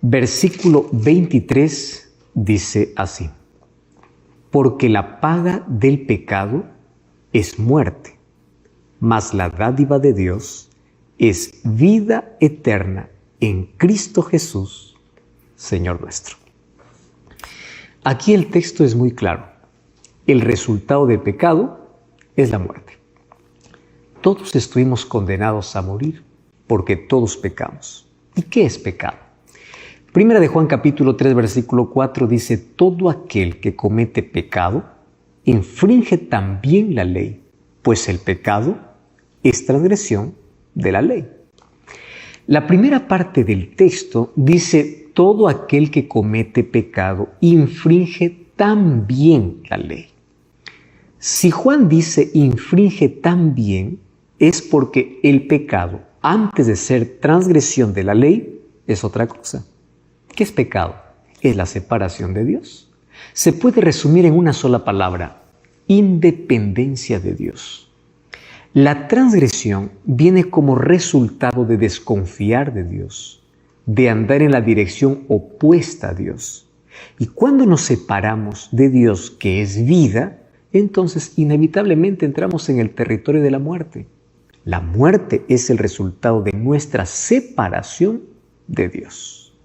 Versículo 23 dice así: porque la paga del pecado es muerte, mas la dádiva de Dios es vida eterna en Cristo Jesús, Señor nuestro. Aquí el texto es muy claro. El resultado del pecado es la muerte. Todos estuvimos condenados a morir porque todos pecamos. ¿Y qué es pecado? Primera de Juan capítulo 3 versículo 4 dice: todo aquel que comete pecado infringe también la ley, pues el pecado es transgresión de la ley. La primera parte del texto dice: todo aquel que comete pecado infringe también la ley. Si Juan dice infringe también, es porque el pecado, antes de ser transgresión de la ley, es otra cosa. ¿Qué es pecado? Es la separación de Dios. Se puede resumir en una sola palabra: independencia de Dios. La transgresión viene como resultado de desconfiar de Dios, de andar en la dirección opuesta a Dios. Y cuando nos separamos de Dios, que es vida, entonces inevitablemente entramos en el territorio de la muerte. La muerte es el resultado de nuestra separación de Dios.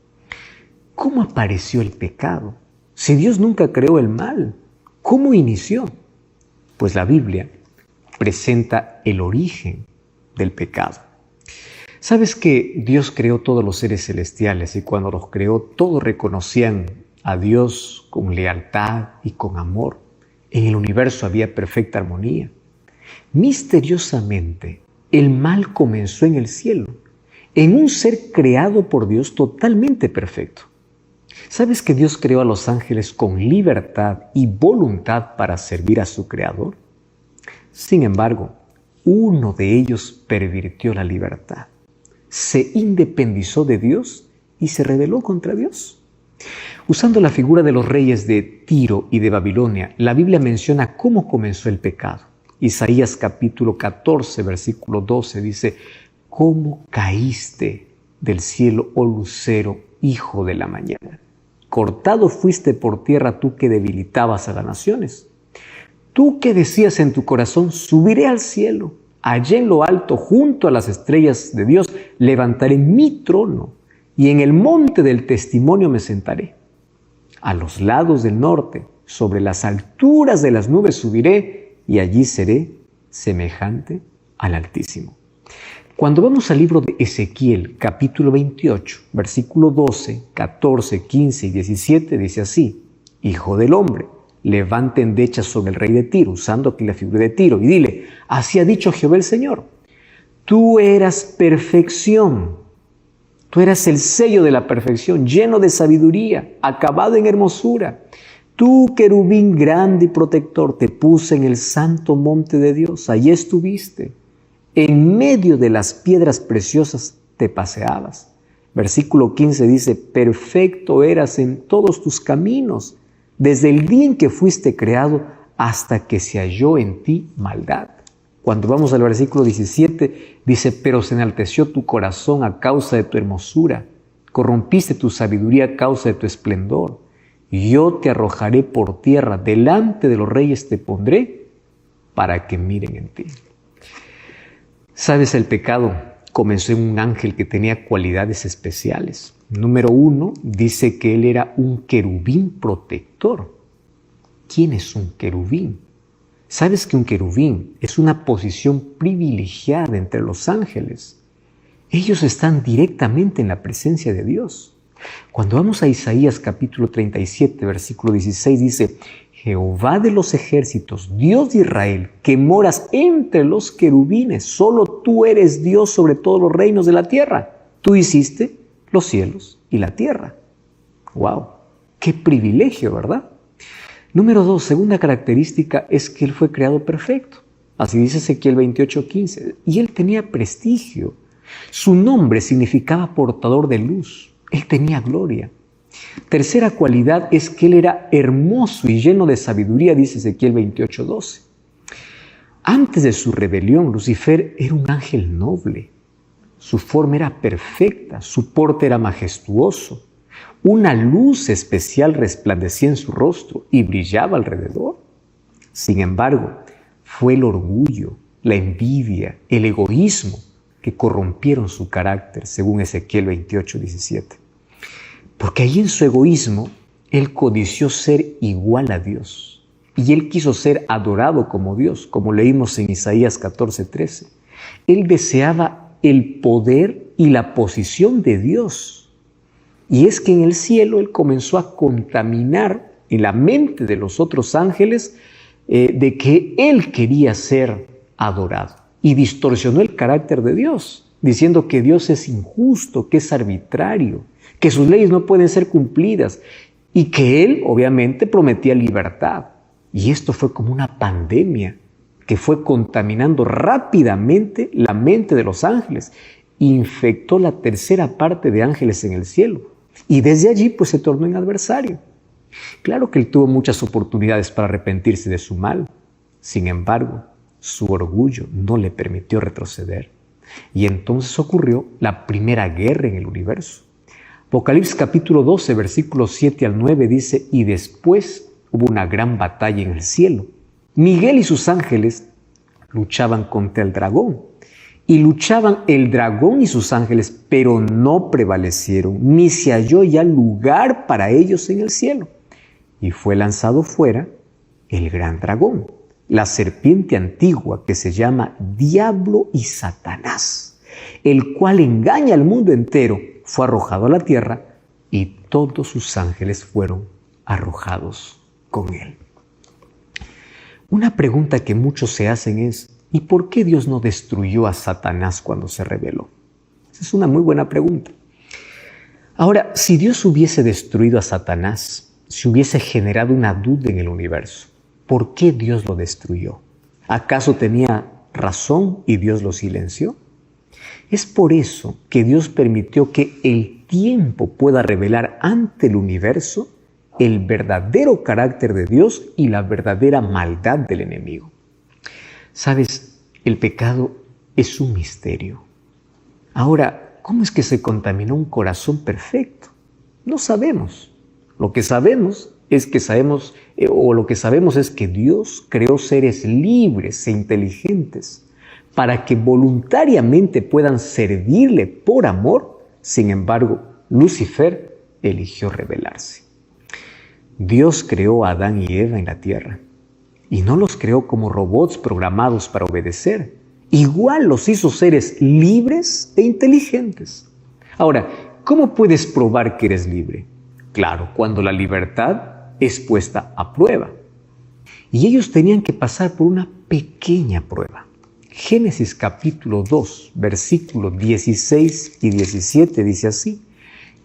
¿Cómo apareció el pecado? Si Dios nunca creó el mal, ¿cómo inició? Pues la Biblia presenta el origen del pecado. ¿Sabes que Dios creó todos los seres celestiales y cuando los creó todos reconocían a Dios con lealtad y con amor? En el universo había perfecta armonía. Misteriosamente, el mal comenzó en el cielo, en un ser creado por Dios totalmente perfecto. ¿Sabes que Dios creó a los ángeles con libertad y voluntad para servir a su Creador? Sin embargo, uno de ellos pervirtió la libertad, se independizó de Dios y se rebeló contra Dios. Usando la figura de los reyes de Tiro y de Babilonia, la Biblia menciona cómo comenzó el pecado. Isaías capítulo 14, versículo 12 dice: ¿cómo caíste del cielo, oh lucero, hijo de la mañana? Cortado fuiste por tierra tú que debilitabas a las naciones. Tú que decías en tu corazón: subiré al cielo, allá en lo alto, junto a las estrellas de Dios, levantaré mi trono y en el monte del testimonio me sentaré. A los lados del norte, sobre las alturas de las nubes subiré y allí seré semejante al Altísimo. Cuando vamos al libro de Ezequiel, capítulo 28, versículo 12, 14, 15 y 17, dice así: Hijo del hombre, levanta endechas sobre el rey de Tiro, usando aquí la figura de Tiro, y dile: así ha dicho Jehová el Señor, tú eras perfección, tú eras el sello de la perfección, lleno de sabiduría, acabado en hermosura. Tú, querubín grande y protector, te puse en el santo monte de Dios, allí estuviste. En medio de las piedras preciosas te paseabas. Versículo 15 dice: perfecto eras en todos tus caminos, desde el día en que fuiste creado hasta que se halló en ti maldad. Cuando vamos al versículo 17, dice: pero se enalteció tu corazón a causa de tu hermosura, corrompiste tu sabiduría a causa de tu esplendor. Yo te arrojaré por tierra, delante de los reyes te pondré, para que miren en ti. ¿Sabes? El pecado comenzó en un ángel que tenía cualidades especiales. Número 1, dice que él era un querubín protector. ¿Quién es un querubín? ¿Sabes que un querubín es una posición privilegiada entre los ángeles? Ellos están directamente en la presencia de Dios. Cuando vamos a Isaías capítulo 37, versículo 16, dice: Jehová de los ejércitos, Dios de Israel, que moras entre los querubines, solo tú eres Dios sobre todos los reinos de la tierra. Tú hiciste los cielos y la tierra. ¡Wow! ¡Qué privilegio!, ¿verdad? Número 2, segunda característica es que él fue creado perfecto. Así dice Ezequiel 28:15. Y él tenía prestigio. Su nombre significaba portador de luz. Él tenía gloria. Tercera cualidad es que él era hermoso y lleno de sabiduría, dice Ezequiel 28:12. Antes de su rebelión, Lucifer era un ángel noble. Su forma era perfecta, su porte era majestuoso. Una luz especial resplandecía en su rostro y brillaba alrededor. Sin embargo, fue el orgullo, la envidia, el egoísmo que corrompieron su carácter, según Ezequiel 28:17. Porque ahí en su egoísmo, él codició ser igual a Dios. Y él quiso ser adorado como Dios, como leímos en Isaías 14:13. Él deseaba el poder y la posición de Dios. Y es que en el cielo él comenzó a contaminar en la mente de los otros ángeles de que él quería ser adorado. Y distorsionó el carácter de Dios, diciendo que Dios es injusto, que es arbitrario, que sus leyes no pueden ser cumplidas y que él obviamente prometía libertad. Y esto fue como una pandemia que fue contaminando rápidamente la mente de los ángeles. Infectó la tercera parte de ángeles en el cielo. Y desde allí pues se tornó en adversario. Claro que él tuvo muchas oportunidades para arrepentirse de su mal. Sin embargo, su orgullo no le permitió retroceder. Y entonces ocurrió la primera guerra en el universo. Apocalipsis capítulo 12, versículos 7 al 9 dice: y después hubo una gran batalla en el cielo. Miguel y sus ángeles luchaban contra el dragón. Y luchaban el dragón y sus ángeles, pero no prevalecieron, ni se halló ya lugar para ellos en el cielo. Y fue lanzado fuera el gran dragón, la serpiente antigua que se llama Diablo y Satanás, el cual engaña al mundo entero, fue arrojado a la tierra y todos sus ángeles fueron arrojados con él. Una pregunta que muchos se hacen es: ¿y por qué Dios no destruyó a Satanás cuando se rebeló? Esa es una muy buena pregunta. Ahora, si Dios hubiese destruido a Satanás, si hubiese generado una duda en el universo, ¿por qué Dios lo destruyó? ¿Acaso tenía razón y Dios lo silenció? Es por eso que Dios permitió que el tiempo pueda revelar ante el universo el verdadero carácter de Dios y la verdadera maldad del enemigo. Sabes, el pecado es un misterio. Ahora, ¿cómo es que se contaminó un corazón perfecto? No sabemos. Lo que sabemos es que Dios creó seres libres e inteligentes para que voluntariamente puedan servirle por amor. Sin embargo, Lucifer eligió rebelarse. Dios creó a Adán y Eva en la tierra. Y no los creó como robots programados para obedecer. Igual los hizo seres libres e inteligentes. Ahora, ¿cómo puedes probar que eres libre? Claro, cuando la libertad es puesta a prueba. Y ellos tenían que pasar por una pequeña prueba. Génesis capítulo 2, versículos 16 y 17 dice así: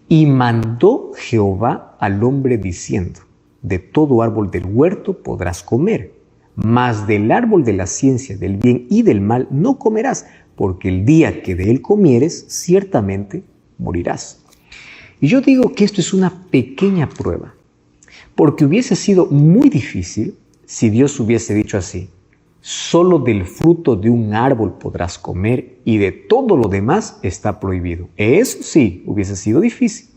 y mandó Jehová al hombre diciendo: de todo árbol del huerto podrás comer, mas del árbol de la ciencia del bien y del mal no comerás, porque el día que de él comieres, ciertamente morirás. Y yo digo que esto es una pequeña prueba, porque hubiese sido muy difícil si Dios hubiese dicho así: solo del fruto de un árbol podrás comer y de todo lo demás está prohibido. Eso sí, hubiese sido difícil.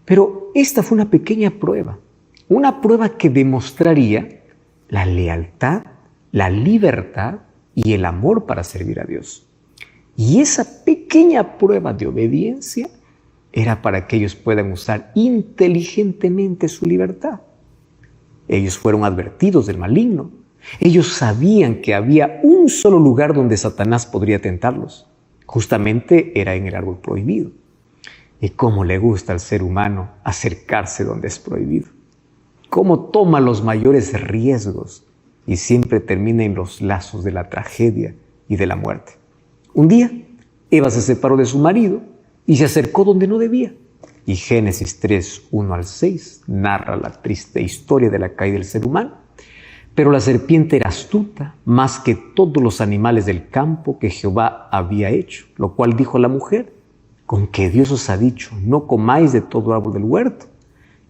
Pero esta fue una pequeña prueba que demostraría la lealtad, la libertad y el amor para servir a Dios. Y esa pequeña prueba de obediencia era para que ellos puedan usar inteligentemente su libertad. Ellos fueron advertidos del maligno. Ellos sabían que había un solo lugar donde Satanás podría tentarlos. Justamente era en el árbol prohibido. Y cómo le gusta al ser humano acercarse donde es prohibido. Cómo toma los mayores riesgos y siempre termina en los lazos de la tragedia y de la muerte. Un día, Eva se separó de su marido y se acercó donde no debía. Y Génesis 3, 1 al 6 narra la triste historia de la caída del ser humano. Pero la serpiente era astuta, más que todos los animales del campo que Jehová había hecho, lo cual dijo a la mujer: con que Dios os ha dicho, no comáis de todo árbol del huerto.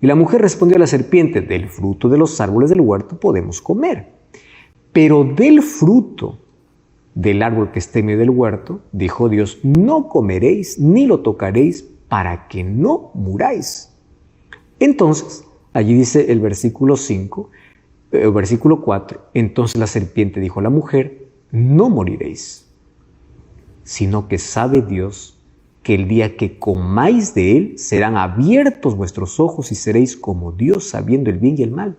Y la mujer respondió a la serpiente: del fruto de los árboles del huerto podemos comer, pero del fruto del árbol que esté en medio del huerto, dijo Dios, no comeréis ni lo tocaréis para que no muráis. Entonces, allí dice el versículo 5, versículo 4, entonces la serpiente dijo a la mujer, no moriréis, sino que sabe Dios que el día que comáis de él serán abiertos vuestros ojos y seréis como Dios sabiendo el bien y el mal.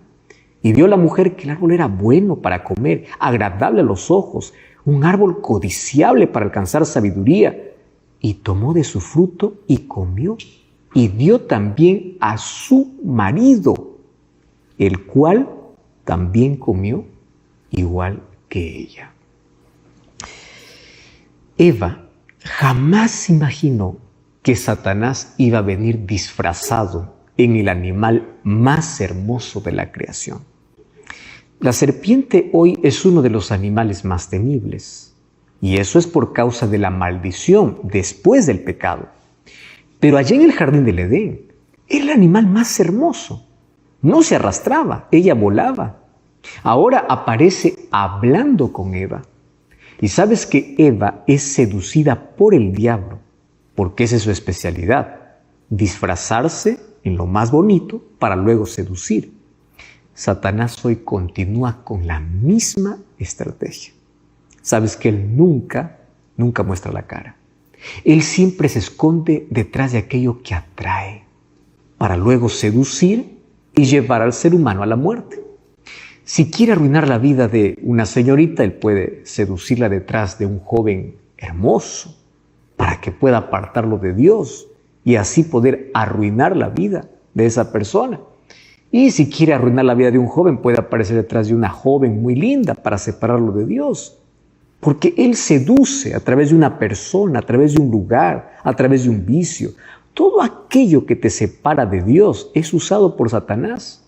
Y vio la mujer que el árbol era bueno para comer, agradable a los ojos, un árbol codiciable para alcanzar sabiduría, y tomó de su fruto y comió, y dio también a su marido, el cual también comió igual que ella. Eva jamás imaginó que Satanás iba a venir disfrazado en el animal más hermoso de la creación. La serpiente hoy es uno de los animales más temibles, y eso es por causa de la maldición después del pecado. Pero allá en el jardín del Edén, era el animal más hermoso. No se arrastraba, ella volaba. Ahora aparece hablando con Eva. Y sabes que Eva es seducida por el diablo, porque esa es su especialidad, disfrazarse en lo más bonito para luego seducir. Satanás hoy continúa con la misma estrategia. Sabes que él nunca muestra la cara. Él siempre se esconde detrás de aquello que atrae, para luego seducir y llevar al ser humano a la muerte. Si quiere arruinar la vida de una señorita, él puede seducirla detrás de un joven hermoso para que pueda apartarlo de Dios y así poder arruinar la vida de esa persona. Y si quiere arruinar la vida de un joven, puede aparecer detrás de una joven muy linda para separarlo de Dios. Porque él seduce a través de una persona, a través de un lugar, a través de un vicio. Todo aquello que te separa de Dios es usado por Satanás.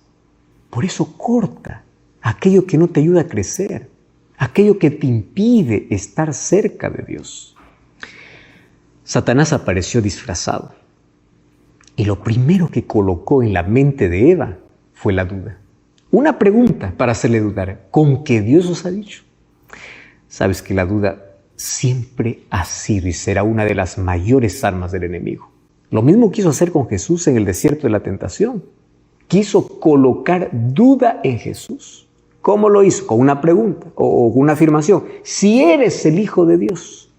Por eso corta aquello que no te ayuda a crecer, aquello que te impide estar cerca de Dios. Satanás apareció disfrazado y lo primero que colocó en la mente de Eva fue la duda. Una pregunta para hacerle dudar, ¿con qué Dios os ha dicho? Sabes que la duda siempre ha sido y será una de las mayores armas del enemigo. Lo mismo quiso hacer con Jesús en el desierto de la tentación. Quiso colocar duda en Jesús. ¿Cómo lo hizo? Con una pregunta o una afirmación. Si eres el Hijo de Dios.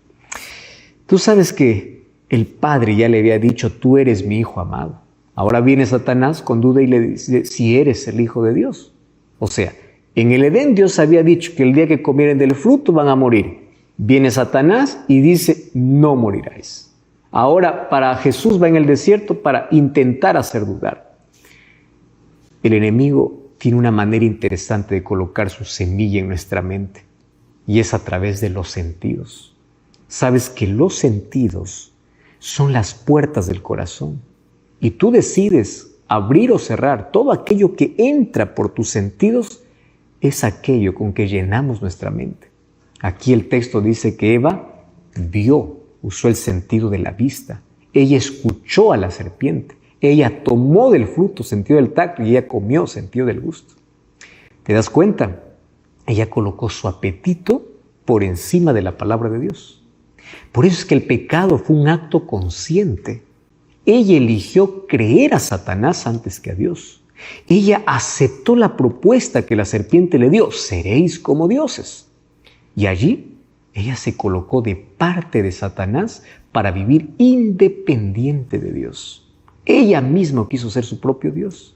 Tú sabes que el Padre ya le había dicho, tú eres mi Hijo amado. Ahora viene Satanás con duda y le dice, si eres el Hijo de Dios. O sea, en el Edén Dios había dicho que el día que comieren del fruto van a morir. Viene Satanás y dice, no moriráis. Ahora para Jesús va en el desierto para intentar hacer dudar. El enemigo tiene una manera interesante de colocar su semilla en nuestra mente y es a través de los sentidos. Sabes que los sentidos son las puertas del corazón y tú decides abrir o cerrar. Todo aquello que entra por tus sentidos es aquello con que llenamos nuestra mente. Aquí el texto dice que Eva vio, usó el sentido de la vista. Ella escuchó a la serpiente. Ella tomó del fruto, sentido del tacto, y ella comió, sentido del gusto. ¿Te das cuenta? Ella colocó su apetito por encima de la palabra de Dios. Por eso es que el pecado fue un acto consciente. Ella eligió creer a Satanás antes que a Dios. Ella aceptó la propuesta que la serpiente le dio, seréis como dioses. Y allí ella se colocó de parte de Satanás para vivir independiente de Dios. Ella misma quiso ser su propio Dios.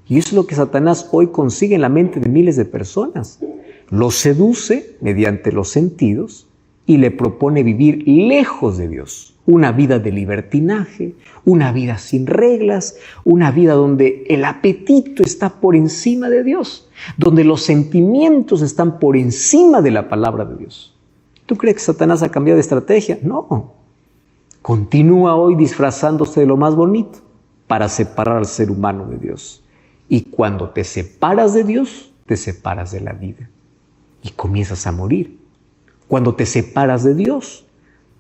Y eso es lo que Satanás hoy consigue en la mente de miles de personas. Los seduce mediante los sentidos y le propone vivir lejos de Dios. Una vida de libertinaje, una vida sin reglas, una vida donde el apetito está por encima de Dios, donde los sentimientos están por encima de la palabra de Dios. ¿Tú crees que Satanás ha cambiado de estrategia? No. Continúa hoy disfrazándose de lo más bonito para separar al ser humano de Dios. Y cuando te separas de Dios, te separas de la vida y comienzas a morir. Cuando te separas de Dios,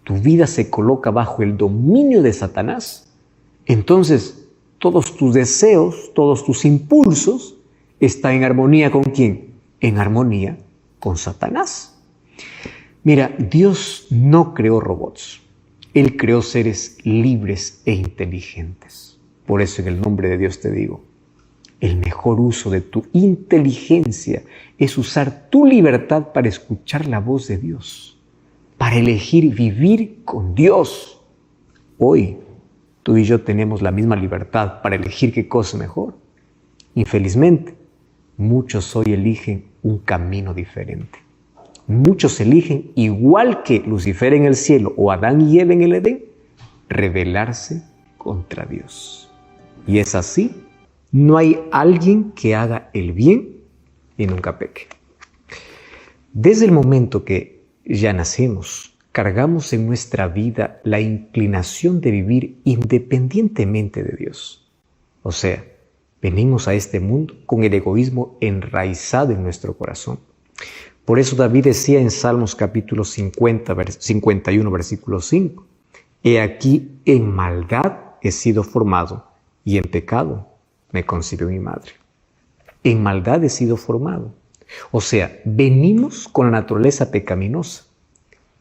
tu vida se coloca bajo el dominio de Satanás. Entonces, todos tus deseos, todos tus impulsos están en armonía ¿con quién? En armonía con Satanás. Mira, Dios no creó robots. Él creó seres libres e inteligentes. Por eso en el nombre de Dios te digo, el mejor uso de tu inteligencia es usar tu libertad para escuchar la voz de Dios, para elegir vivir con Dios. Hoy, tú y yo tenemos la misma libertad para elegir qué cosa es mejor. Infelizmente, muchos hoy eligen un camino diferente. Muchos eligen, igual que Lucifer en el cielo o Adán y Eva en el Edén, rebelarse contra Dios. Y es así. No hay alguien que haga el bien y nunca peque. Desde el momento que ya nacemos, cargamos en nuestra vida la inclinación de vivir independientemente de Dios. O sea, venimos a este mundo con el egoísmo enraizado en nuestro corazón. Por eso David decía en Salmos capítulo 51, versículo 5, «He aquí, en maldad he sido formado, y en pecado me concibió mi madre». En maldad he sido formado. O sea, venimos con la naturaleza pecaminosa.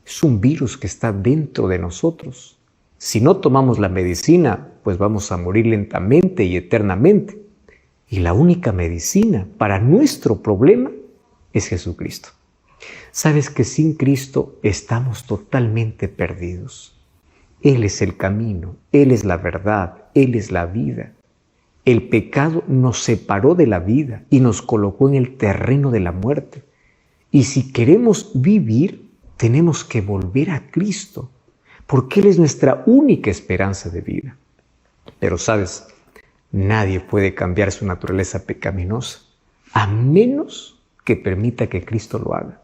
Es un virus que está dentro de nosotros. Si no tomamos la medicina, pues vamos a morir lentamente y eternamente. Y la única medicina para nuestro problema es Jesucristo. Sabes que sin Cristo estamos totalmente perdidos. Él es el camino, Él es la verdad, Él es la vida. El pecado nos separó de la vida y nos colocó en el terreno de la muerte. Y si queremos vivir, tenemos que volver a Cristo, porque Él es nuestra única esperanza de vida. Pero sabes, nadie puede cambiar su naturaleza pecaminosa, a menos que permita que Cristo lo haga.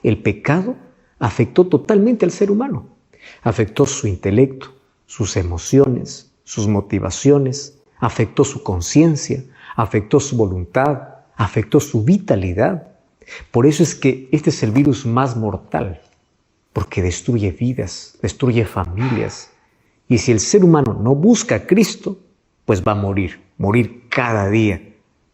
El pecado afectó totalmente al ser humano. Afectó su intelecto, sus emociones, sus motivaciones, afectó su conciencia, afectó su voluntad, afectó su vitalidad. Por eso es que este es el virus más mortal, porque destruye vidas, destruye familias. Y si el ser humano no busca a Cristo, pues va a morir cada día.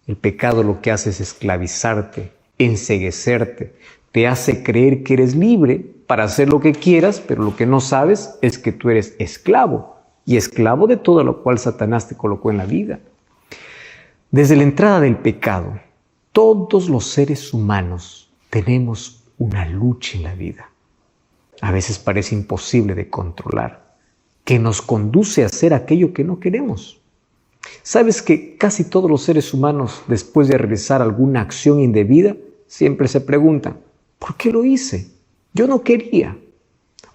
El pecado lo que hace es esclavizarte, enceguecerte, te hace creer que eres libre para hacer lo que quieras, pero lo que no sabes es que tú eres esclavo, y esclavo de todo lo cual Satanás te colocó en la vida. Desde la entrada del pecado, todos los seres humanos tenemos una lucha en la vida. A veces parece imposible de controlar, que nos conduce a hacer aquello que no queremos. ¿Sabes que casi todos los seres humanos, después de realizar alguna acción indebida, siempre se preguntan, ¿por qué lo hice? Yo no quería.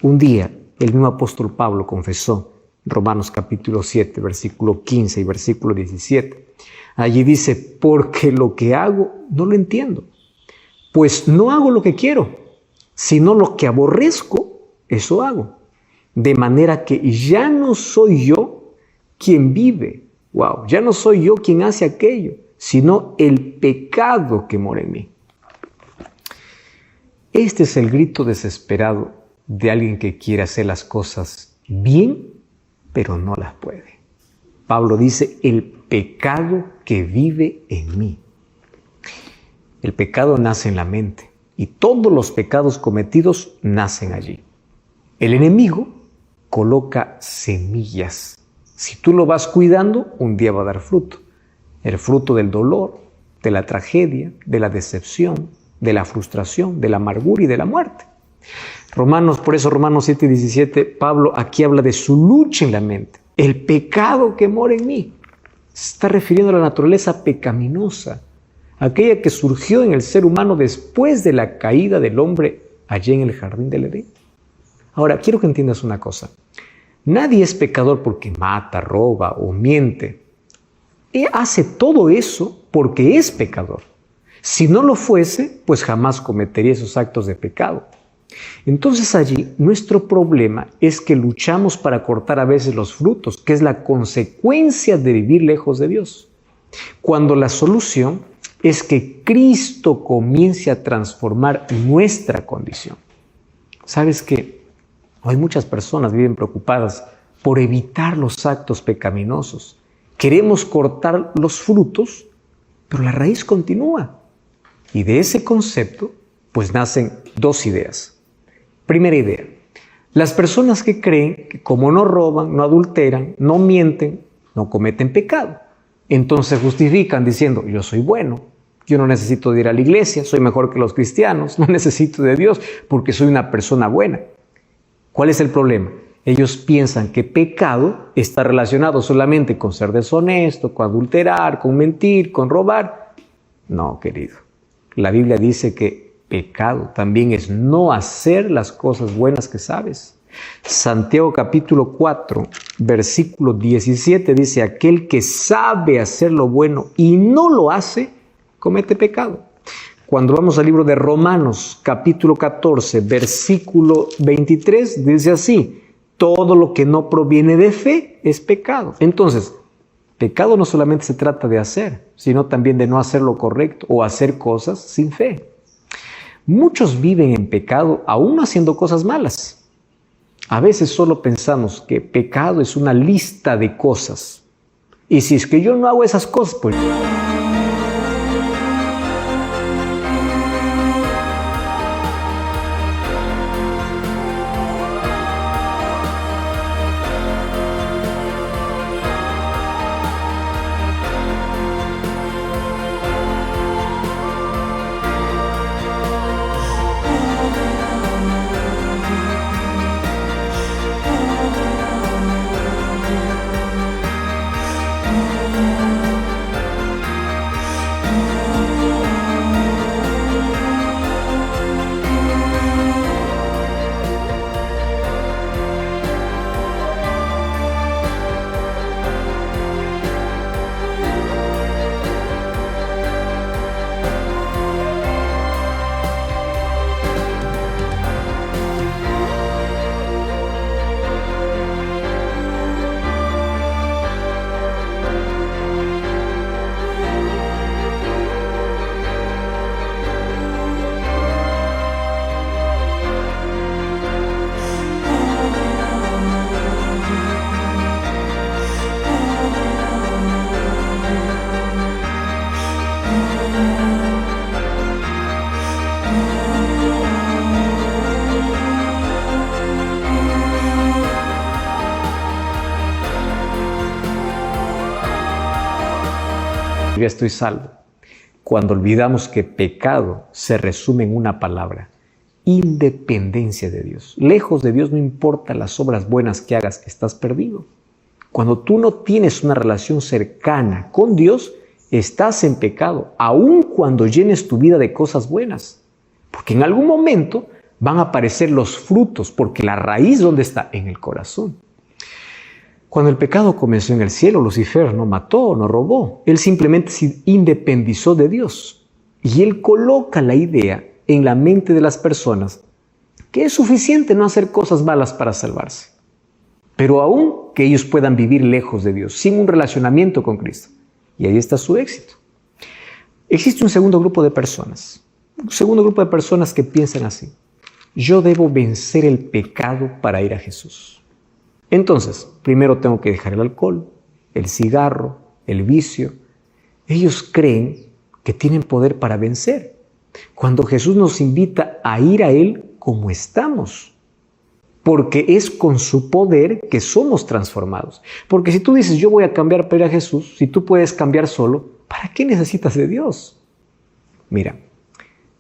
Un día, el mismo apóstol Pablo confesó, Romanos capítulo 7, versículo 15 y versículo 17. Allí dice, porque lo que hago no lo entiendo. Pues no hago lo que quiero, sino lo que aborrezco, eso hago. De manera que ya no soy yo quien vive. Wow, ya no soy yo quien hace aquello, sino el pecado que mora en mí. Este es el grito desesperado de alguien que quiere hacer las cosas bien, pero no las puede. Pablo dice, el pecado que vive en mí. El pecado nace en la mente y todos los pecados cometidos nacen allí. El enemigo coloca semillas. Si tú lo vas cuidando, un día va a dar fruto. El fruto del dolor, de la tragedia, de la decepción, de la frustración, de la amargura y de la muerte. Por eso Romanos 7:17, Pablo aquí habla de su lucha en la mente. El pecado que mora en mí. Se está refiriendo a la naturaleza pecaminosa, aquella que surgió en el ser humano después de la caída del hombre allí en el jardín del Edén. Ahora, quiero que entiendas una cosa. Nadie es pecador porque mata, roba o miente. Él hace todo eso porque es pecador. Si no lo fuese, pues jamás cometería esos actos de pecado. Entonces allí nuestro problema es que luchamos para cortar a veces los frutos, que es la consecuencia de vivir lejos de Dios. Cuando la solución es que Cristo comience a transformar nuestra condición. ¿Sabes qué? Hoy muchas personas viven preocupadas por evitar los actos pecaminosos. Queremos cortar los frutos, pero la raíz continúa. Y de ese concepto, pues nacen dos ideas. Primera idea, las personas que creen que como no roban, no adulteran, no mienten, no cometen pecado. Entonces justifican diciendo, yo soy bueno, yo no necesito de ir a la iglesia, soy mejor que los cristianos, no necesito de Dios porque soy una persona buena. ¿Cuál es el problema? Ellos piensan que pecado está relacionado solamente con ser deshonesto, con adulterar, con mentir, con robar. No, querido. La Biblia dice que pecado también es no hacer las cosas buenas que sabes. Santiago capítulo 4, versículo 17 dice, aquel que sabe hacer lo bueno y no lo hace, comete pecado. Cuando vamos al libro de Romanos capítulo 14, versículo 23, dice así, todo lo que no proviene de fe es pecado. Entonces, pecado no solamente se trata de hacer, sino también de no hacer lo correcto o hacer cosas sin fe. Muchos viven en pecado aún haciendo cosas malas. A veces solo pensamos que pecado es una lista de cosas. Y si es que yo no hago esas cosas, pues... Ya estoy salvo. Cuando olvidamos que pecado se resume en una palabra, independencia de Dios. Lejos de Dios no importa las obras buenas que hagas, estás perdido. Cuando tú no tienes una relación cercana con Dios, estás en pecado, aun cuando llenes tu vida de cosas buenas. Porque en algún momento van a aparecer los frutos, porque la raíz, ¿dónde está? En el corazón. Cuando el pecado comenzó en el cielo, Lucifer no mató, no robó. Él simplemente se independizó de Dios. Y él coloca la idea en la mente de las personas que es suficiente no hacer cosas malas para salvarse. Pero aún que ellos puedan vivir lejos de Dios, sin un relacionamiento con Cristo. Y ahí está su éxito. Existe un segundo grupo de personas. Un segundo grupo de personas que piensan así. Yo debo vencer el pecado para ir a Jesús. Entonces, primero tengo que dejar el alcohol, el cigarro, el vicio. Ellos creen que tienen poder para vencer. Cuando Jesús nos invita a ir a Él como estamos. Porque es con su poder que somos transformados. Porque si tú dices, yo voy a cambiar para ir a Jesús, si tú puedes cambiar solo, ¿para qué necesitas de Dios? Mira,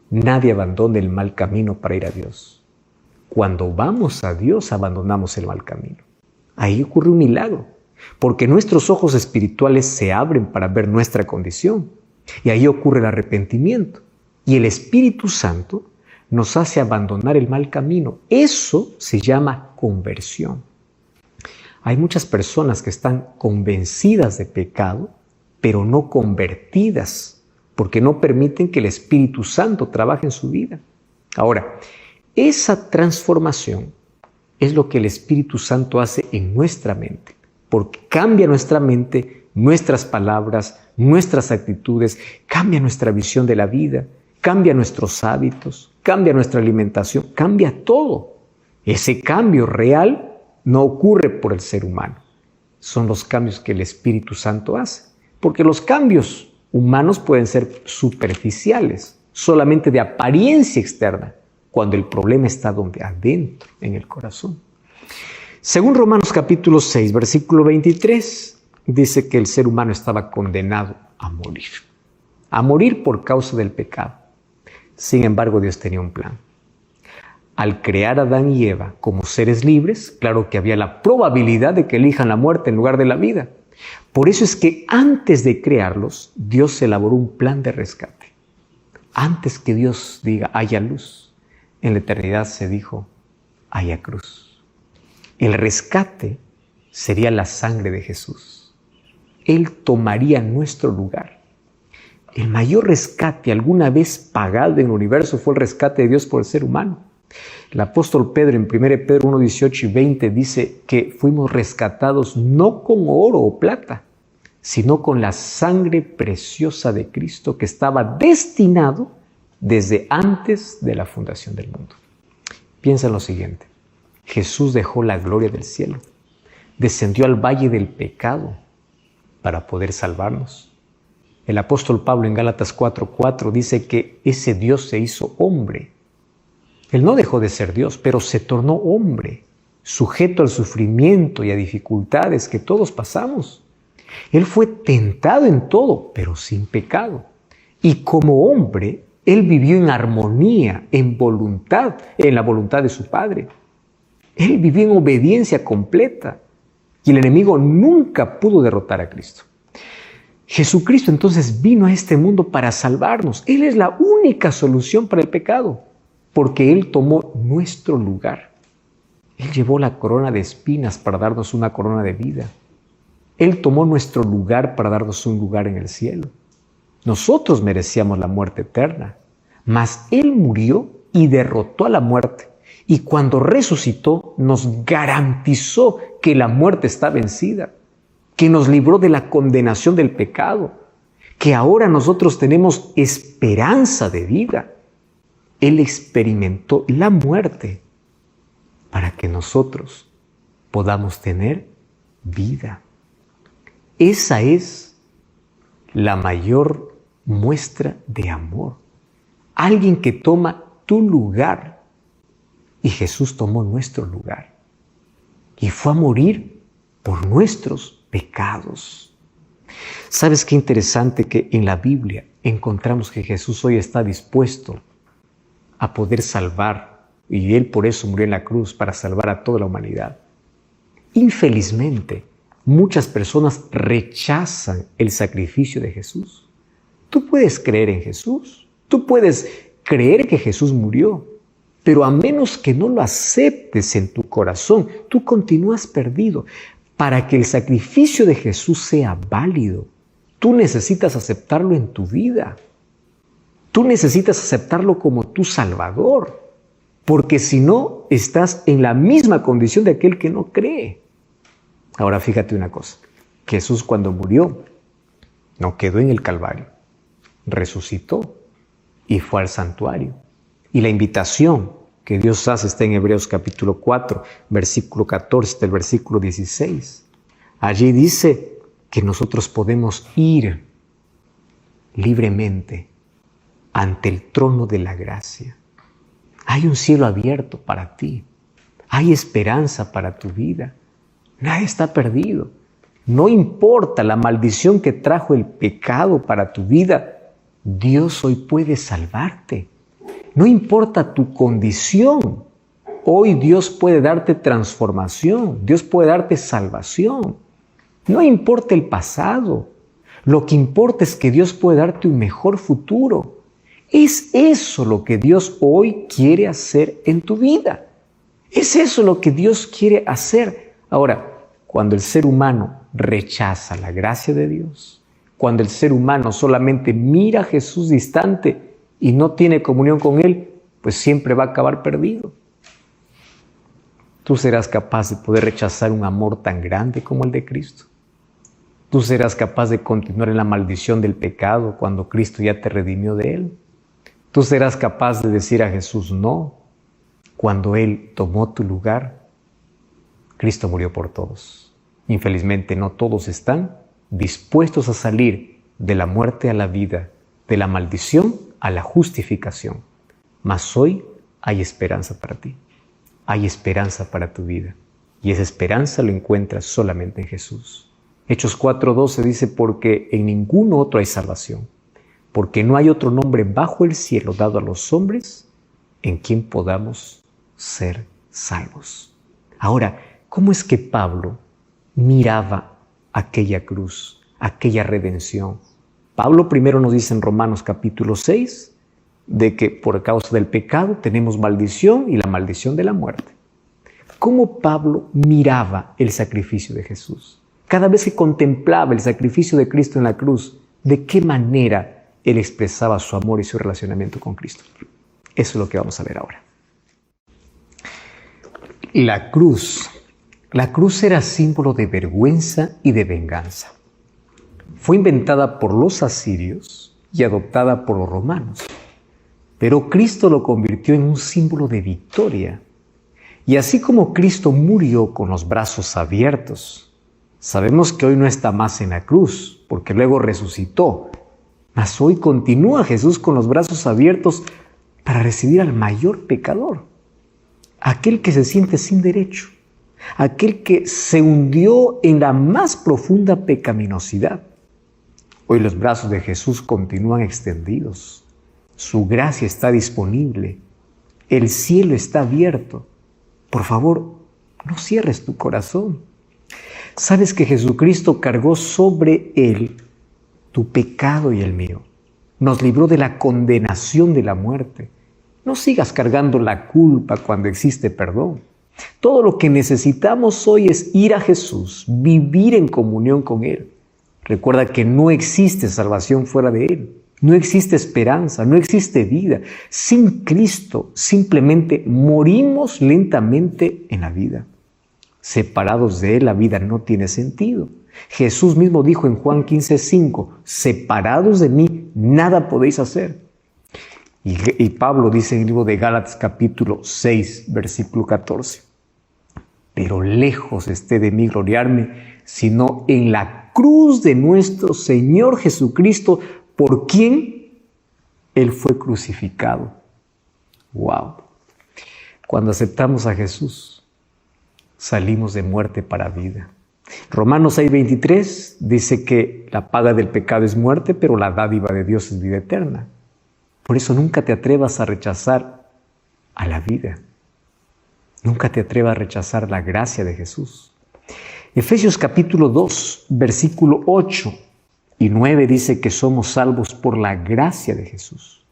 nadie abandona el mal camino para ir a Dios. Cuando vamos a Dios, abandonamos el mal camino. Ahí ocurre un milagro, porque nuestros ojos espirituales se abren para ver nuestra condición. Y ahí ocurre el arrepentimiento. Y el Espíritu Santo nos hace abandonar el mal camino. Eso se llama conversión. Hay muchas personas que están convencidas de pecado, pero no convertidas, porque no permiten que el Espíritu Santo trabaje en su vida. Ahora, esa transformación es lo que el Espíritu Santo hace en nuestra mente, porque cambia nuestra mente, nuestras palabras, nuestras actitudes, cambia nuestra visión de la vida, cambia nuestros hábitos, cambia nuestra alimentación, cambia todo. Ese cambio real no ocurre por el ser humano, son los cambios que el Espíritu Santo hace, porque los cambios humanos pueden ser superficiales, solamente de apariencia externa, cuando el problema está donde adentro, en el corazón. Según Romanos capítulo 6, versículo 23, dice que el ser humano estaba condenado a morir por causa del pecado. Sin embargo, Dios tenía un plan. Al crear a Adán y Eva como seres libres, claro que había la probabilidad de que elijan la muerte en lugar de la vida. Por eso es que antes de crearlos, Dios elaboró un plan de rescate. Antes que Dios diga, haya luz, en la eternidad se dijo, haya cruz. El rescate sería la sangre de Jesús. Él tomaría nuestro lugar. El mayor rescate alguna vez pagado en el universo fue el rescate de Dios por el ser humano. El apóstol Pedro en 1 Pedro 1, 18 y 20 dice que fuimos rescatados no con oro o plata, sino con la sangre preciosa de Cristo que estaba destinado desde antes de la fundación del mundo. Piensa en lo siguiente. Jesús dejó la gloria del cielo, descendió al valle del pecado para poder salvarnos. El apóstol Pablo en Gálatas 4:4 dice que ese Dios se hizo hombre. Él no dejó de ser Dios, pero se tornó hombre, sujeto al sufrimiento y a dificultades que todos pasamos. Él fue tentado en todo, pero sin pecado. Y como hombre, Él vivió en armonía, en la voluntad de su Padre. Él vivió en obediencia completa. Y el enemigo nunca pudo derrotar a Cristo. Jesucristo entonces vino a este mundo para salvarnos. Él es la única solución para el pecado, porque Él tomó nuestro lugar. Él llevó la corona de espinas para darnos una corona de vida. Él tomó nuestro lugar para darnos un lugar en el cielo. Nosotros merecíamos la muerte eterna, mas Él murió y derrotó a la muerte. Y cuando resucitó, nos garantizó que la muerte está vencida, que nos libró de la condenación del pecado, que ahora nosotros tenemos esperanza de vida. Él experimentó la muerte para que nosotros podamos tener vida. Esa es la mayor muestra de amor. Alguien que toma tu lugar. Y Jesús tomó nuestro lugar. Y fue a morir por nuestros pecados. ¿Sabes qué interesante que en la Biblia encontramos que Jesús hoy está dispuesto a poder salvar? Y Él por eso murió en la cruz, para salvar a toda la humanidad. Infelizmente, muchas personas rechazan el sacrificio de Jesús. Tú puedes creer en Jesús. Tú puedes creer que Jesús murió. Pero a menos que no lo aceptes en tu corazón, tú continúas perdido. Para que el sacrificio de Jesús sea válido, tú necesitas aceptarlo en tu vida. Tú necesitas aceptarlo como tu Salvador. Porque si no, estás en la misma condición de aquel que no cree. Ahora fíjate una cosa. Jesús cuando murió, no quedó en el Calvario. Resucitó y fue al santuario. Y la invitación que Dios hace está en Hebreos capítulo 4, versículo 14 del versículo 16. Allí dice que nosotros podemos ir libremente ante el trono de la gracia. Hay un cielo abierto para ti. Hay esperanza para tu vida. Nadie está perdido. No importa la maldición que trajo el pecado para tu vida, Dios hoy puede salvarte. No importa tu condición, hoy Dios puede darte transformación, Dios puede darte salvación. No importa el pasado, lo que importa es que Dios puede darte un mejor futuro. Es eso lo que Dios hoy quiere hacer en tu vida. Es eso lo que Dios quiere hacer. Ahora, cuando el ser humano rechaza la gracia de Dios, cuando el ser humano solamente mira a Jesús distante y no tiene comunión con Él, pues siempre va a acabar perdido. Tú serás capaz de poder rechazar un amor tan grande como el de Cristo. Tú serás capaz de continuar en la maldición del pecado cuando Cristo ya te redimió de él. Tú serás capaz de decir a Jesús no cuando Él tomó tu lugar. Cristo murió por todos. Infelizmente no todos están dispuestos a salir de la muerte a la vida, de la maldición a la justificación. Mas hoy hay esperanza para ti. Hay esperanza para tu vida. Y esa esperanza la encuentras solamente en Jesús. Hechos 4:12 dice, porque en ningún otro hay salvación, porque no hay otro nombre bajo el cielo dado a los hombres en quien podamos ser salvos. Ahora, ¿cómo es que Pablo miraba aquella cruz, aquella redención? Pablo primero nos dice en Romanos capítulo 6 de que por causa del pecado tenemos maldición y la maldición de la muerte. ¿Cómo Pablo miraba el sacrificio de Jesús? Cada vez que contemplaba el sacrificio de Cristo en la cruz, ¿de qué manera él expresaba su amor y su relacionamiento con Cristo? Eso es lo que vamos a ver ahora. La cruz era símbolo de vergüenza y de venganza. Fue inventada por los asirios y adoptada por los romanos. Pero Cristo lo convirtió en un símbolo de victoria. Y así como Cristo murió con los brazos abiertos, sabemos que hoy no está más en la cruz, porque luego resucitó. Mas hoy continúa Jesús con los brazos abiertos para recibir al mayor pecador, aquel que se siente sin derecho, aquel que se hundió en la más profunda pecaminosidad. Hoy los brazos de Jesús continúan extendidos. Su gracia está disponible. El cielo está abierto. Por favor, no cierres tu corazón. Sabes que Jesucristo cargó sobre él tu pecado y el mío. Nos libró de la condenación de la muerte. No sigas cargando la culpa cuando existe perdón. Todo lo que necesitamos hoy es ir a Jesús, vivir en comunión con Él. Recuerda que no existe salvación fuera de Él. No existe esperanza, no existe vida. Sin Cristo simplemente morimos lentamente en la vida. Separados de Él, la vida no tiene sentido. Jesús mismo dijo en Juan 15:5, separados de mí, nada podéis hacer. Y Pablo dice en el libro de Gálatas capítulo 6, versículo 14, pero lejos esté de mí gloriarme, sino en la cruz de nuestro Señor Jesucristo, por quien Él fue crucificado. ¡Wow! Cuando aceptamos a Jesús, salimos de muerte para vida. Romanos 6:23 dice que la paga del pecado es muerte, pero la dádiva de Dios es vida eterna. Por eso nunca te atrevas a rechazar a la vida. Nunca te atrevas a rechazar la gracia de Jesús. Efesios capítulo 2, versículo 8 y 9 dice que somos salvos por la gracia de Jesús.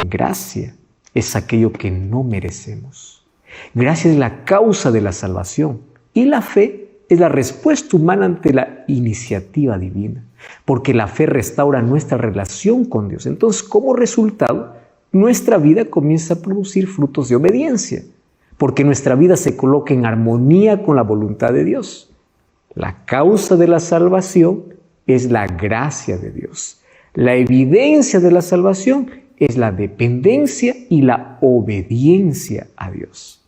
Gracia es aquello que no merecemos. Gracia es la causa de la salvación y la fe es la respuesta humana ante la iniciativa divina, porque la fe restaura nuestra relación con Dios. Entonces, como resultado, nuestra vida comienza a producir frutos de obediencia, porque nuestra vida se coloca en armonía con la voluntad de Dios. La causa de la salvación es la gracia de Dios. La evidencia de la salvación es la dependencia y la obediencia a Dios.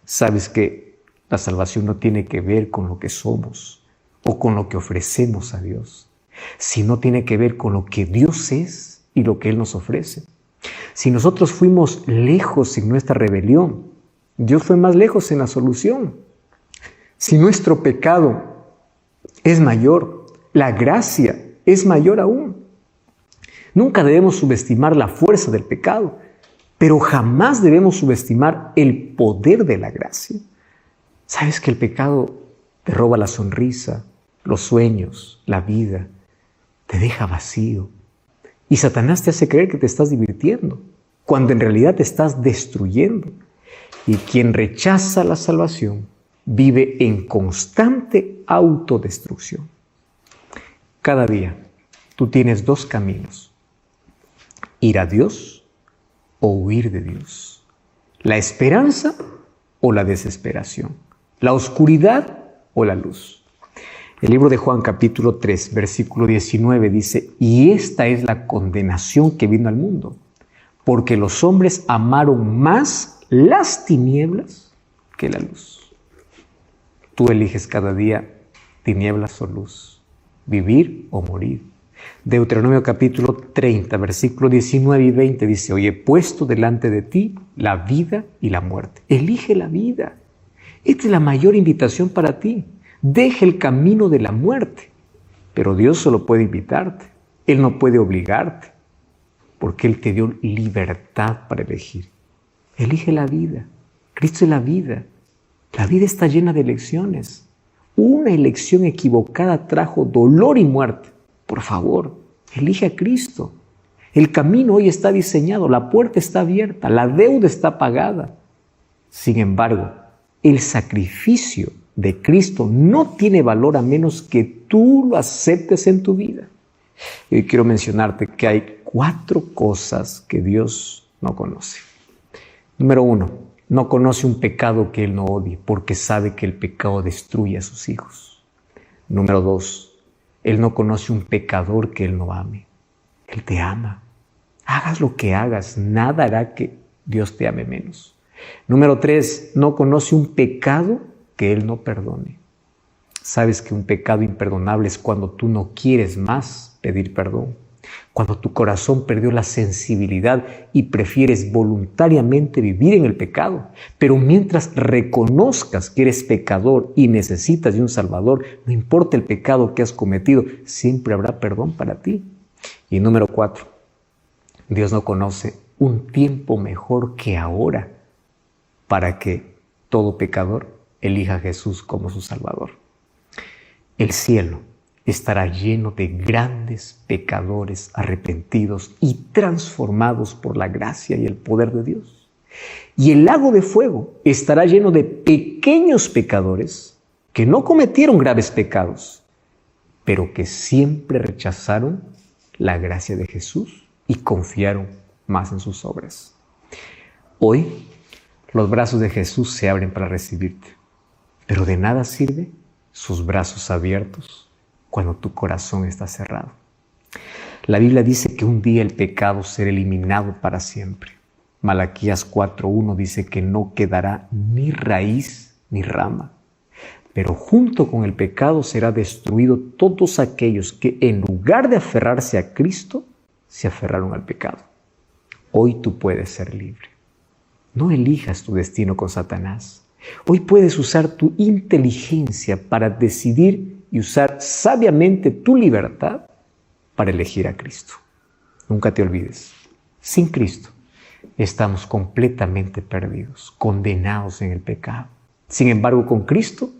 Sabes que la salvación no tiene que ver con lo que somos o con lo que ofrecemos a Dios, sino tiene que ver con lo que Dios es y lo que Él nos ofrece. Si nosotros fuimos lejos en nuestra rebelión, Dios fue más lejos en la solución. Si nuestro pecado es mayor, La gracia es mayor aún. Nunca debemos subestimar la fuerza del pecado, pero jamás debemos subestimar el poder de la gracia. ¿Sabes que el pecado te roba la sonrisa, los sueños, la vida? Te deja vacío. Y Satanás te hace creer que te estás divirtiendo, cuando en realidad te estás destruyendo. Y quien rechaza la salvación vive en constante autodestrucción. Cada día tú tienes dos caminos: ir a Dios o huir de Dios. La esperanza o la desesperación. La oscuridad o la luz. El libro de Juan capítulo 3, versículo 19 dice: y esta es la condenación que vino al mundo, porque los hombres amaron más las tinieblas que la luz. Tú eliges cada día tinieblas o luz, vivir o morir. Deuteronomio capítulo 30, versículo 19 y 20 dice: hoy he puesto delante de ti la vida y la muerte. Elige la vida. Esta es la mayor invitación para ti. Deja el camino de la muerte. Pero Dios solo puede invitarte. Él no puede obligarte, porque Él te dio libertad para elegir. Elige la vida. Cristo es la vida. La vida está llena de elecciones. Una elección equivocada trajo dolor y muerte. Por favor, elige a Cristo. El camino hoy está diseñado, la puerta está abierta, la deuda está pagada. Sin embargo, el sacrificio de Cristo no tiene valor a menos que tú lo aceptes en tu vida. Y hoy quiero mencionarte que hay 4 cosas que Dios no conoce. Número 1, no conoce un pecado que Él no odie, porque sabe que el pecado destruye a sus hijos. Número 2, Él no conoce un pecador que Él no ame. Él te ama. Hagas lo que hagas, nada hará que Dios te ame menos. Número 3, no conoce un pecado que Él no perdone. Sabes que un pecado imperdonable es cuando tú no quieres más pedir perdón, cuando tu corazón perdió la sensibilidad y prefieres voluntariamente vivir en el pecado. Pero mientras reconozcas que eres pecador y necesitas de un Salvador, no importa el pecado que has cometido, siempre habrá perdón para ti. Y número 4, Dios no conoce un tiempo mejor que ahora para que todo pecador elija a Jesús como su Salvador. El cielo estará lleno de grandes pecadores arrepentidos y transformados por la gracia y el poder de Dios. Y el lago de fuego estará lleno de pequeños pecadores que no cometieron graves pecados, pero que siempre rechazaron la gracia de Jesús y confiaron más en sus obras. Hoy, los brazos de Jesús se abren para recibirte, pero de nada sirve sus brazos abiertos cuando tu corazón está cerrado. La Biblia dice que un día el pecado será eliminado para siempre. Malaquías 4:1 dice que no quedará ni raíz ni rama. Pero junto con el pecado será destruido todos aquellos que en lugar de aferrarse a Cristo, se aferraron al pecado. Hoy tú puedes ser libre. No elijas tu destino con Satanás. Hoy puedes usar tu inteligencia para decidir y usar sabiamente tu libertad para elegir a Cristo. Nunca te olvides, sin Cristo estamos completamente perdidos, condenados en el pecado. Sin embargo, con Cristo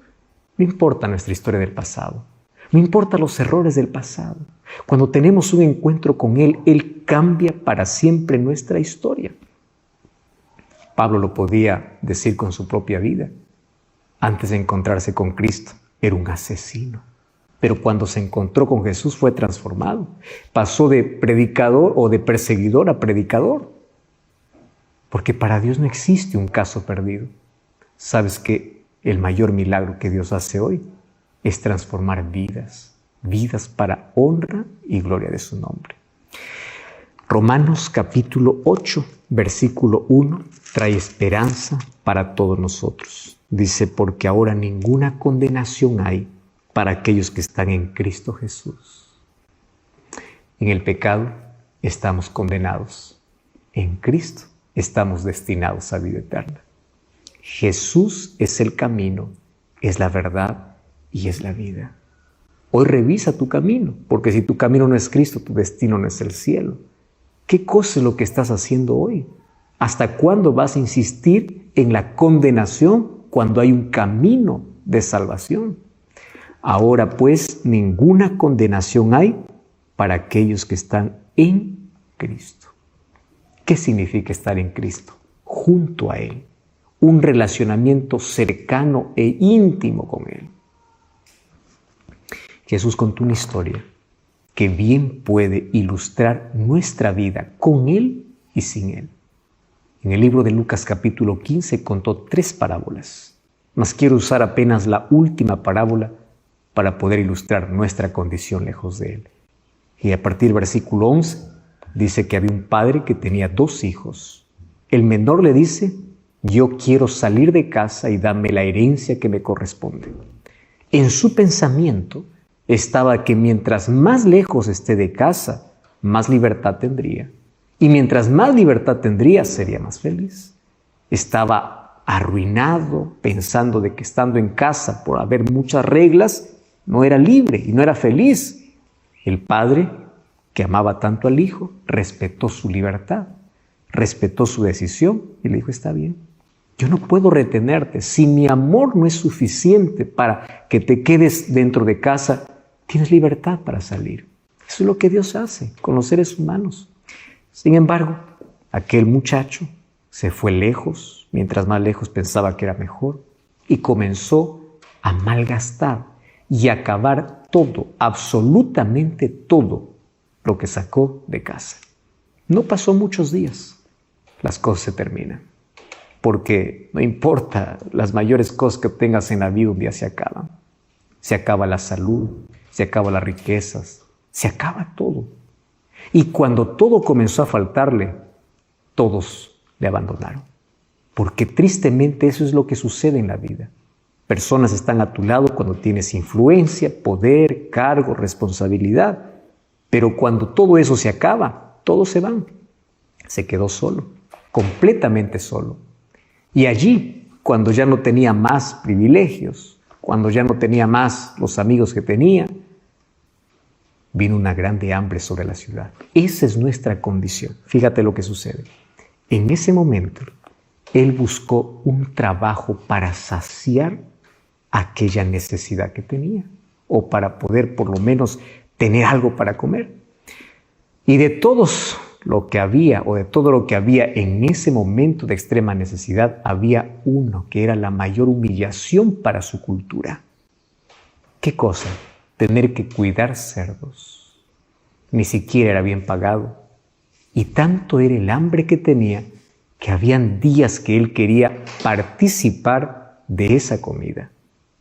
no importa nuestra historia del pasado, no importa los errores del pasado. Cuando tenemos un encuentro con Él, Él cambia para siempre nuestra historia. Pablo lo podía decir con su propia vida. Antes de encontrarse con Cristo, era un asesino. Pero cuando se encontró con Jesús fue transformado. Pasó de predicador o de perseguidor a predicador. Porque para Dios no existe un caso perdido. ¿Sabes que el mayor milagro que Dios hace hoy es transformar vidas? Vidas para honra y gloria de su nombre. Romanos capítulo 8, versículo 1, trae esperanza para todos nosotros. Dice, porque ahora ninguna condenación hay para aquellos que están en Cristo Jesús. En el pecado estamos condenados. En Cristo estamos destinados a vida eterna. Jesús es el camino, es la verdad y es la vida. Hoy revisa tu camino, porque si tu camino no es Cristo, tu destino no es el cielo. ¿Qué cosa es lo que estás haciendo hoy? ¿Hasta cuándo vas a insistir en la condenación cuando hay un camino de salvación? Ahora pues ninguna condenación hay para aquellos que están en Cristo. ¿Qué significa estar en Cristo? Junto a Él. Un relacionamiento cercano e íntimo con Él. Jesús contó una historia que bien puede ilustrar nuestra vida con Él y sin Él. En el libro de Lucas capítulo 15 contó 3 parábolas, mas quiero usar apenas la última parábola para poder ilustrar nuestra condición lejos de Él. Y a partir del versículo 11 dice que había un padre que tenía 2 hijos. El menor le dice: yo quiero salir de casa y dame la herencia que me corresponde. En su pensamiento estaba que mientras más lejos esté de casa, más libertad tendría. Y mientras más libertad tendría, sería más feliz. Estaba arruinado, pensando de que estando en casa, por haber muchas reglas, no era libre y no era feliz. El padre, que amaba tanto al hijo, respetó su libertad, respetó su decisión y le dijo: está bien, yo no puedo retenerte. Si mi amor no es suficiente para que te quedes dentro de casa, tienes libertad para salir. Eso es lo que Dios hace con los seres humanos. Sin embargo, aquel muchacho se fue lejos, mientras más lejos pensaba que era mejor, y comenzó a malgastar y a acabar todo, absolutamente todo, lo que sacó de casa. No pasó muchos días, las cosas se terminan, porque no importa las mayores cosas que obtengas en la vida, un día se acaban. Se acaba la salud, se acaban las riquezas, se acaba todo. Y cuando todo comenzó a faltarle, todos le abandonaron. Porque tristemente eso es lo que sucede en la vida. Personas están a tu lado cuando tienes influencia, poder, cargo, responsabilidad. Pero cuando todo eso se acaba, todos se van. Se quedó solo, completamente solo. Y allí, cuando ya no tenía más privilegios, cuando ya no tenía más los amigos que tenía, vino una grande hambre sobre la ciudad. Esa es nuestra condición. Fíjate lo que sucede. En ese momento, él buscó un trabajo para saciar aquella necesidad que tenía, o para poder por lo menos tener algo para comer. Y de todos lo que había, o de todo lo que había en ese momento de extrema necesidad, había uno que era la mayor humillación para su cultura. ¿Qué cosa? Tener que cuidar cerdos. Ni siquiera era bien pagado. Y tanto era el hambre que tenía, que habían días que él quería participar de esa comida.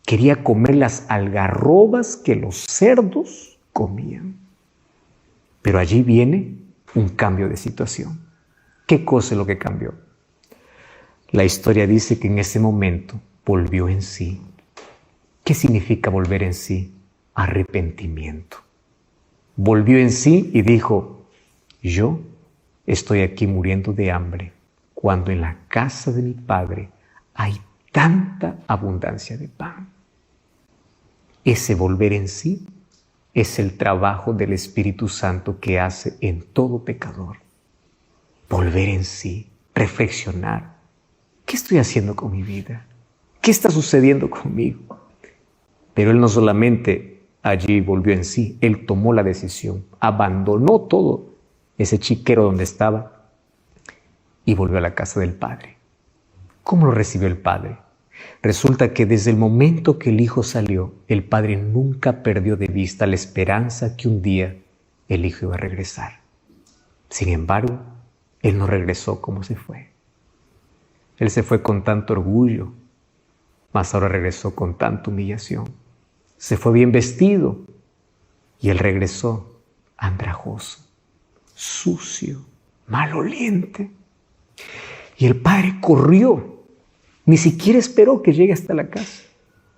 Quería comer las algarrobas que los cerdos comían. Pero allí viene un cambio de situación. ¿Qué cosa es lo que cambió? La historia dice que en ese momento volvió en sí. ¿Qué significa volver en sí? Arrepentimiento. Volvió en sí y dijo: yo estoy aquí muriendo de hambre, cuando en la casa de mi Padre hay tanta abundancia de pan. Ese volver en sí es el trabajo del Espíritu Santo que hace en todo pecador. Volver en sí, reflexionar. ¿Qué estoy haciendo con mi vida? ¿Qué está sucediendo conmigo? Pero él no solamente allí volvió en sí, él tomó la decisión, abandonó todo ese chiquero donde estaba y volvió a la casa del Padre. ¿Cómo lo recibió el Padre? Resulta que desde el momento que el Hijo salió, el Padre nunca perdió de vista la esperanza que un día el Hijo iba a regresar. Sin embargo, Él no regresó como se fue. Él se fue con tanto orgullo, mas ahora regresó con tanta humillación. Se fue bien vestido y Él regresó andrajoso, sucio, maloliente. Y el Padre corrió. Ni siquiera esperó que llegue hasta la casa.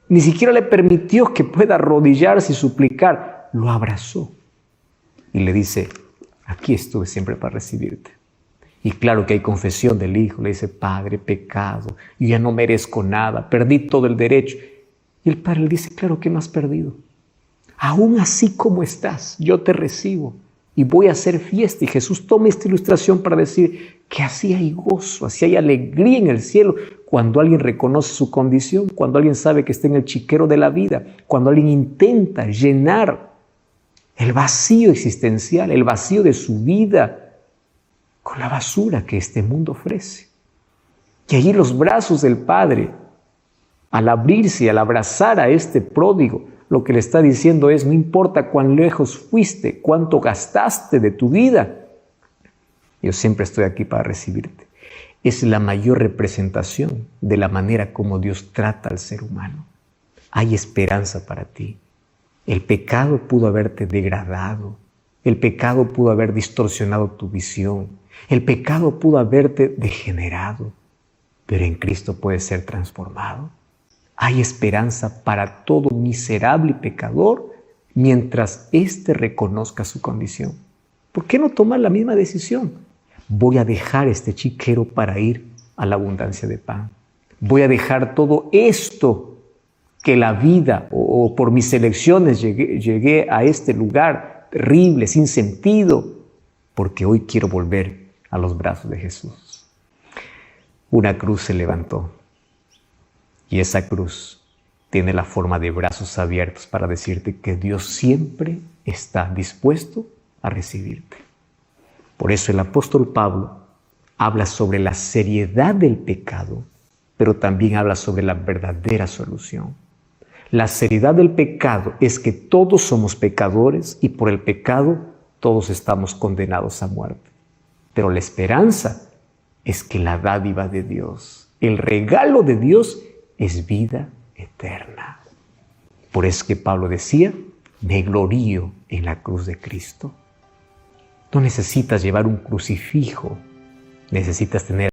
Ni siquiera le permitió que pueda arrodillarse y suplicar. Lo abrazó y le dice: aquí estuve siempre para recibirte. Y claro que hay confesión del Hijo. Le dice: Padre, pecado, yo ya no merezco nada, perdí todo el derecho. Y el Padre le dice: claro que no has perdido. aún así como estás, yo te recibo y voy a hacer fiesta. Y Jesús toma esta ilustración para decir que así hay gozo, así hay alegría en el cielo, cuando alguien reconoce su condición, cuando alguien sabe que está en el chiquero de la vida, cuando alguien intenta llenar el vacío existencial, el vacío de su vida, con la basura que este mundo ofrece. Y allí los brazos del Padre, al abrirse, al abrazar a este pródigo, lo que le está diciendo es: no importa cuán lejos fuiste, cuánto gastaste de tu vida, yo siempre estoy aquí para recibirte. Es la mayor representación de la manera como Dios trata al ser humano. Hay esperanza para ti. El pecado pudo haberte degradado. El pecado pudo haber distorsionado tu visión. El pecado pudo haberte degenerado. Pero en Cristo puedes ser transformado. Hay esperanza para todo miserable y pecador mientras éste reconozca su condición. ¿Por qué no tomar la misma decisión? Voy a dejar este chiquero para ir a la abundancia de pan. Voy a dejar todo esto que la vida o por mis elecciones llegué a este lugar terrible, sin sentido, porque hoy quiero volver a los brazos de Jesús. Una cruz se levantó y esa cruz tiene la forma de brazos abiertos para decirte que Dios siempre está dispuesto a recibirte. Por eso el apóstol Pablo habla sobre la seriedad del pecado, pero también habla sobre la verdadera solución. La seriedad del pecado es que todos somos pecadores y por el pecado todos estamos condenados a muerte. Pero la esperanza es que la dádiva de Dios, el regalo de Dios, es vida eterna. Por eso que Pablo decía: me glorío en la cruz de Cristo. No necesitas llevar un crucifijo, necesitas tener